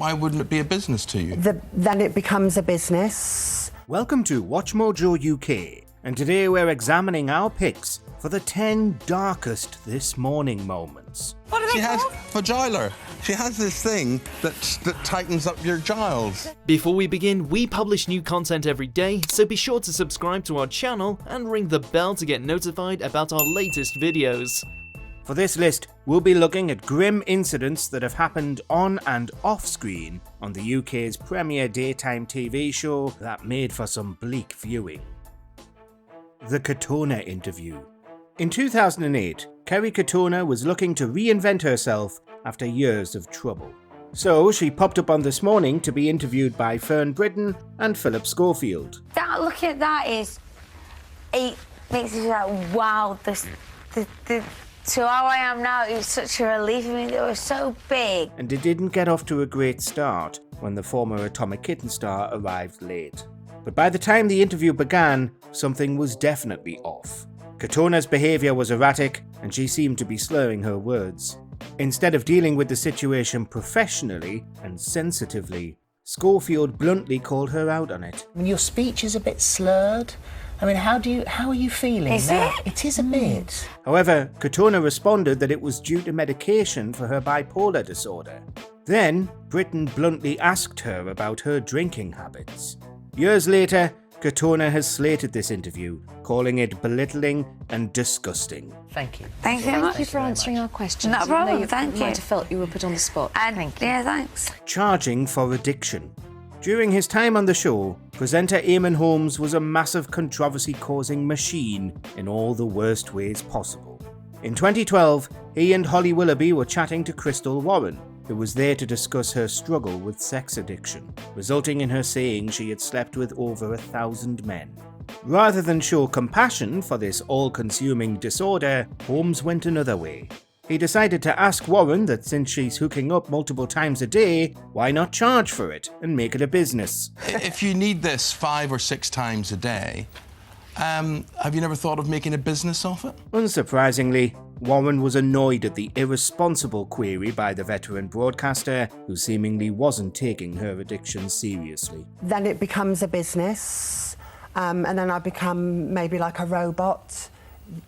why wouldn't it be a business to you? Then it becomes a business. Welcome to WatchMojoUK, and today we're examining our picks for the 10 darkest this morning moments. What are they called? Vagilar. She has this thing that tightens up your giles. Before we begin, we publish new content every day, so be sure to subscribe to our channel and ring the bell to get notified about our latest videos. For this list, we'll be looking at grim incidents that have happened on and off screen on the UK's premier daytime TV show that made for some bleak viewing. The Katona Interview. In 2008, Kerry Katona was looking to reinvent herself after years of trouble. So she popped up on This Morning to be interviewed by Fern Britton and Phillip Schofield. Looking at that it makes me like, wow, to how I am now, it was such a relief. I mean, they were so big. And it didn't get off to a great start when the former Atomic Kitten star arrived late. But by the time the interview began, something was definitely off. Katona's behaviour was erratic, and she seemed to be slurring her words. Instead of dealing with the situation professionally and sensitively, Schofield bluntly called her out on it. Your speech is a bit slurred. I mean, how are you feeling is now? It? It is a bit. However, Katona responded that it was due to medication for her bipolar disorder. Then, Britton bluntly asked her about her drinking habits. Years later, Katona has slated this interview, calling it belittling and disgusting. Thank you. Thank you very much. Thank you for answering our questions. Not a problem, You thank you. might have felt you were put on the spot. Thank you. Yeah, thanks. Charging for addiction. During his time on the show, presenter Eamonn Holmes was a massive controversy-causing machine in all the worst ways possible. In 2012, he and Holly Willoughby were chatting to Crystal Warren, who was there to discuss her struggle with sex addiction, resulting in her saying she had slept with over 1,000 men. Rather than show compassion for this all-consuming disorder, Holmes went another way. He decided to ask Warren that since she's hooking up multiple times a day, why not charge for it and make it a business? If you need this 5 or 6 times a day, have you never thought of making a business of it? Unsurprisingly, Warren was annoyed at the irresponsible query by the veteran broadcaster, who seemingly wasn't taking her addiction seriously. Then it becomes a business, and then I become maybe like a robot.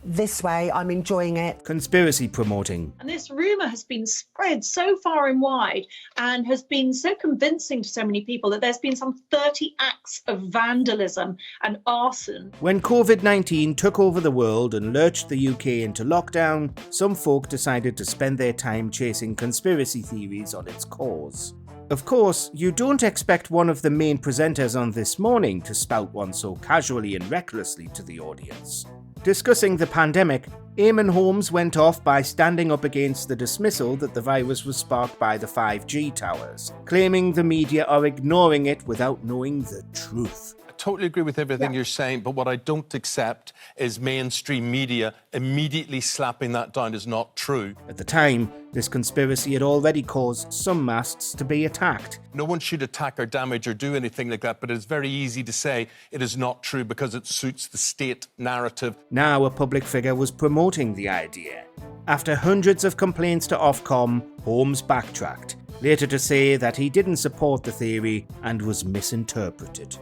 This way, I'm enjoying it. Conspiracy promoting. And this rumour has been spread so far and wide and has been so convincing to so many people that there's been some 30 acts of vandalism and arson. When COVID-19 took over the world and lurched the UK into lockdown, some folk decided to spend their time chasing conspiracy theories on its cause. Of course, you don't expect one of the main presenters on This Morning to spout one so casually and recklessly to the audience. Discussing the pandemic, Eamonn Holmes went off by standing up against the dismissal that the virus was sparked by the 5G towers, claiming the media are ignoring it without knowing the truth. I totally agree with everything you're saying, but what I don't accept is mainstream media immediately slapping that down as not true. At the time, this conspiracy had already caused some masts to be attacked. No one should attack or damage or do anything like that, but it's very easy to say it is not true because it suits the state narrative. Now a public figure was promoting the idea. After hundreds of complaints to Ofcom, Holmes backtracked, later to say that he didn't support the theory and was misinterpreted.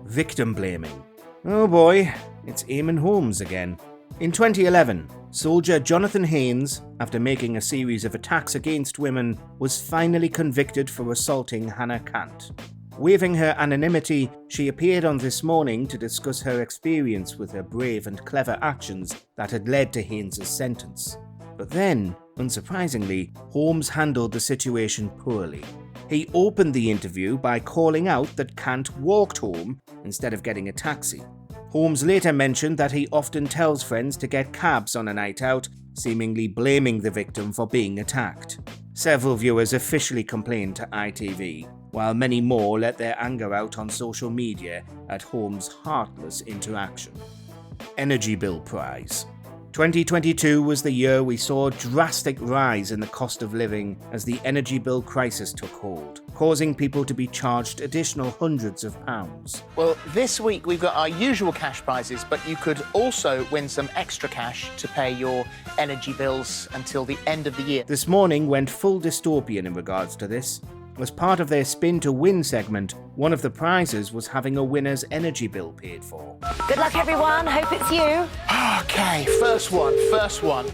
Victim blaming. Oh boy, it's Eamonn Holmes again. In 2011, soldier Jonathan Haynes, after making a series of attacks against women, was finally convicted for assaulting Hannah Kant. Waiving her anonymity, she appeared on This Morning to discuss her experience with her brave and clever actions that had led to Haynes' sentence. But then, unsurprisingly, Holmes handled the situation poorly. He opened the interview by calling out that Kant walked home instead of getting a taxi. Holmes later mentioned that he often tells friends to get cabs on a night out, seemingly blaming the victim for being attacked. Several viewers officially complained to ITV, while many more let their anger out on social media at Holmes' heartless interaction. Energy Bill Prize. 2022 was the year we saw a drastic rise in the cost of living as the energy bill crisis took hold, causing people to be charged additional hundreds of pounds. Well, this week we've got our usual cash prizes, but you could also win some extra cash to pay your energy bills until the end of the year. This Morning went full dystopian in regards to this. As part of their Spin to Win segment, one of the prizes was having a winner's energy bill paid for. Good luck, everyone. Hope it's you. Okay, first one.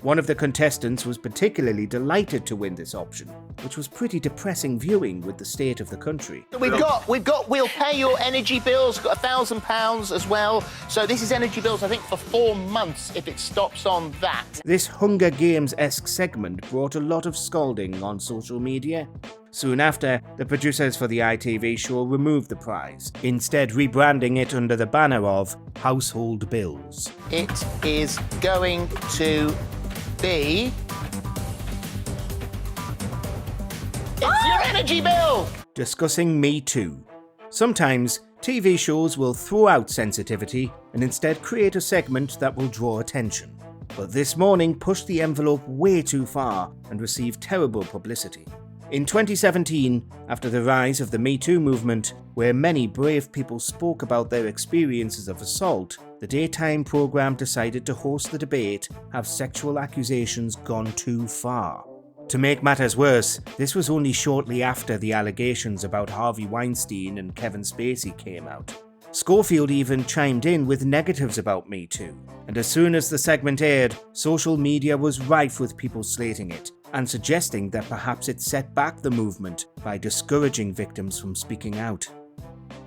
One of the contestants was particularly delighted to win this option, which was pretty depressing viewing with the state of the country. We've got, we'll pay your energy bills, got £1,000 as well. So this is energy bills, I think, for 4 months if it stops on that. This Hunger Games-esque segment brought a lot of scolding on social media. Soon after, the producers for the ITV show removed the prize, instead rebranding it under the banner of Household Bills. It is going to be... It's your energy bill! Discussing Me Too. Sometimes, TV shows will throw out sensitivity and instead create a segment that will draw attention. But this morning pushed the envelope way too far and received terrible publicity. In 2017, after the rise of the Me Too movement, where many brave people spoke about their experiences of assault, the daytime programme decided to host the debate, Have Sexual Accusations Gone Too Far? To make matters worse, this was only shortly after the allegations about Harvey Weinstein and Kevin Spacey came out. Schofield even chimed in with negatives about Me Too, and as soon as the segment aired, social media was rife with people slating it, and suggesting that perhaps it set back the movement by discouraging victims from speaking out.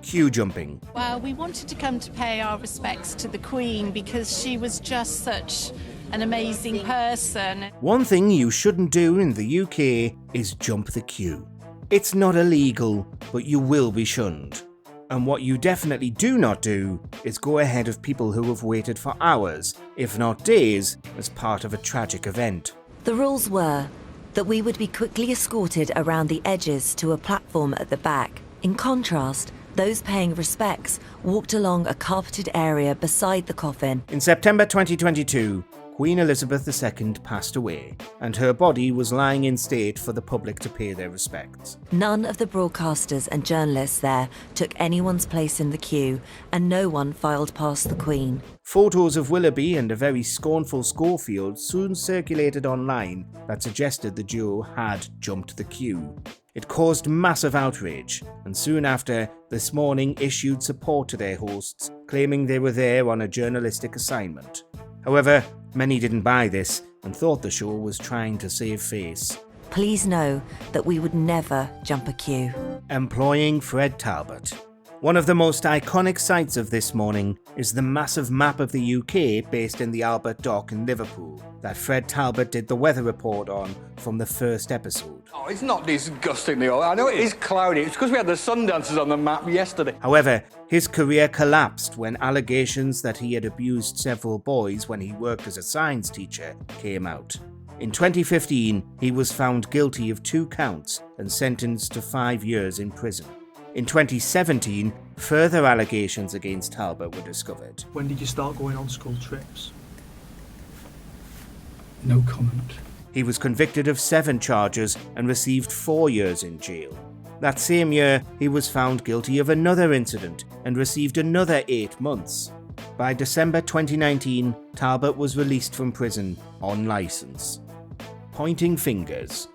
Queue jumping. Well, we wanted to come to pay our respects to the Queen because she was just such an amazing person. One thing you shouldn't do in the UK is jump the queue. It's not illegal, but you will be shunned. And what you definitely do not do is go ahead of people who have waited for hours, if not days, as part of a tragic event. The rules were that we would be quickly escorted around the edges to a platform at the back. In contrast, those paying respects walked along a carpeted area beside the coffin. In September 2022, Queen Elizabeth II passed away, and her body was lying in state for the public to pay their respects. None of the broadcasters and journalists there took anyone's place in the queue, and no one filed past the Queen. Photos of Willoughby and a very scornful Schofield soon circulated online that suggested the duo had jumped the queue. It caused massive outrage, and soon after, This Morning issued support to their hosts, claiming they were there on a journalistic assignment. However, many didn't buy this and thought the show was trying to save face. Please know that we would never jump a queue. Employing Fred Talbot. One of the most iconic sights of This Morning is the massive map of the UK based in the Albert Dock in Liverpool that Fred Talbot did the weather report on from the first episode. Oh, it's not disgustingly old. I know it is cloudy. It's because we had the sun dancers on the map yesterday. However, his career collapsed when allegations that he had abused several boys when he worked as a science teacher came out. In 2015, he was found guilty of 2 counts and sentenced to 5 years in prison. In 2017, further allegations against Talbot were discovered. When did you start going on school trips? No comment. He was convicted of 7 charges and received 4 years in jail. That same year, he was found guilty of another incident and received another 8 months. By December 2019, Talbot was released from prison on licence. Pointing fingers.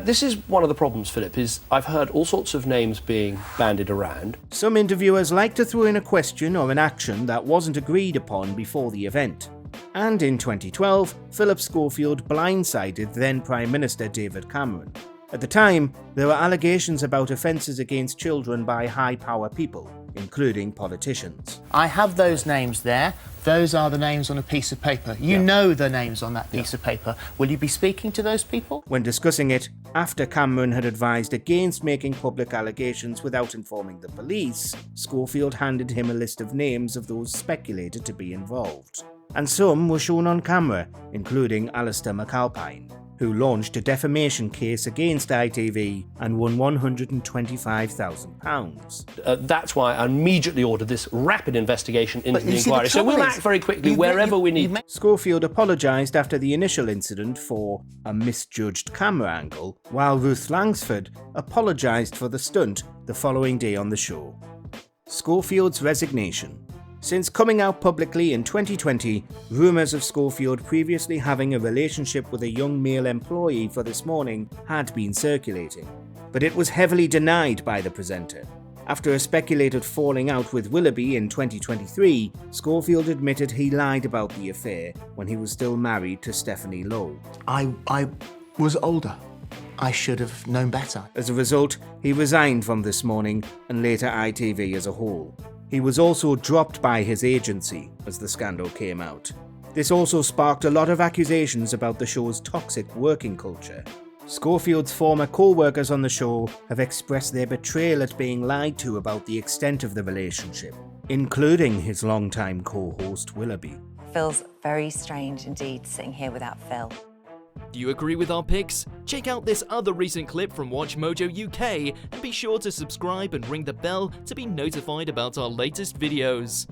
This is one of the problems, Philip, is I've heard all sorts of names being bandied around. Some interviewers like to throw in a question or an action that wasn't agreed upon before the event. And in 2012, Philip Schofield blindsided then Prime Minister David Cameron. At the time, there were allegations about offences against children by high-power people, including politicians. I have those names there. Those are the names on a piece of paper. You know the names on that piece of paper. Will you be speaking to those people? When discussing it, after Cameron had advised against making public allegations without informing the police, Schofield handed him a list of names of those speculated to be involved. And some were shown on camera, including Alistair McAlpine, who launched a defamation case against ITV and won £125,000. That's why I immediately ordered this rapid investigation into the inquiry. So we'll act very quickly wherever we need. Schofield apologised after the initial incident for a misjudged camera angle, while Ruth Langsford apologised for the stunt the following day on the show. Schofield's resignation. Since coming out publicly in 2020, rumours of Schofield previously having a relationship with a young male employee for This Morning had been circulating. but it was heavily denied by the presenter. After a speculated falling out with Willoughby in 2023, Schofield admitted he lied about the affair when he was still married to Stephanie Lowe. I was older. I should have known better. As a result, he resigned from This Morning and later ITV as a whole. He was also dropped by his agency as the scandal came out. This also sparked a lot of accusations about the show's toxic working culture. Schofield's former co-workers on the show have expressed their betrayal at being lied to about the extent of the relationship, including his longtime co-host Willoughby. Feels very strange indeed sitting here without Phil. Do you agree with our picks? Check out this other recent clip from WatchMojoUK and be sure to subscribe and ring the bell to be notified about our latest videos.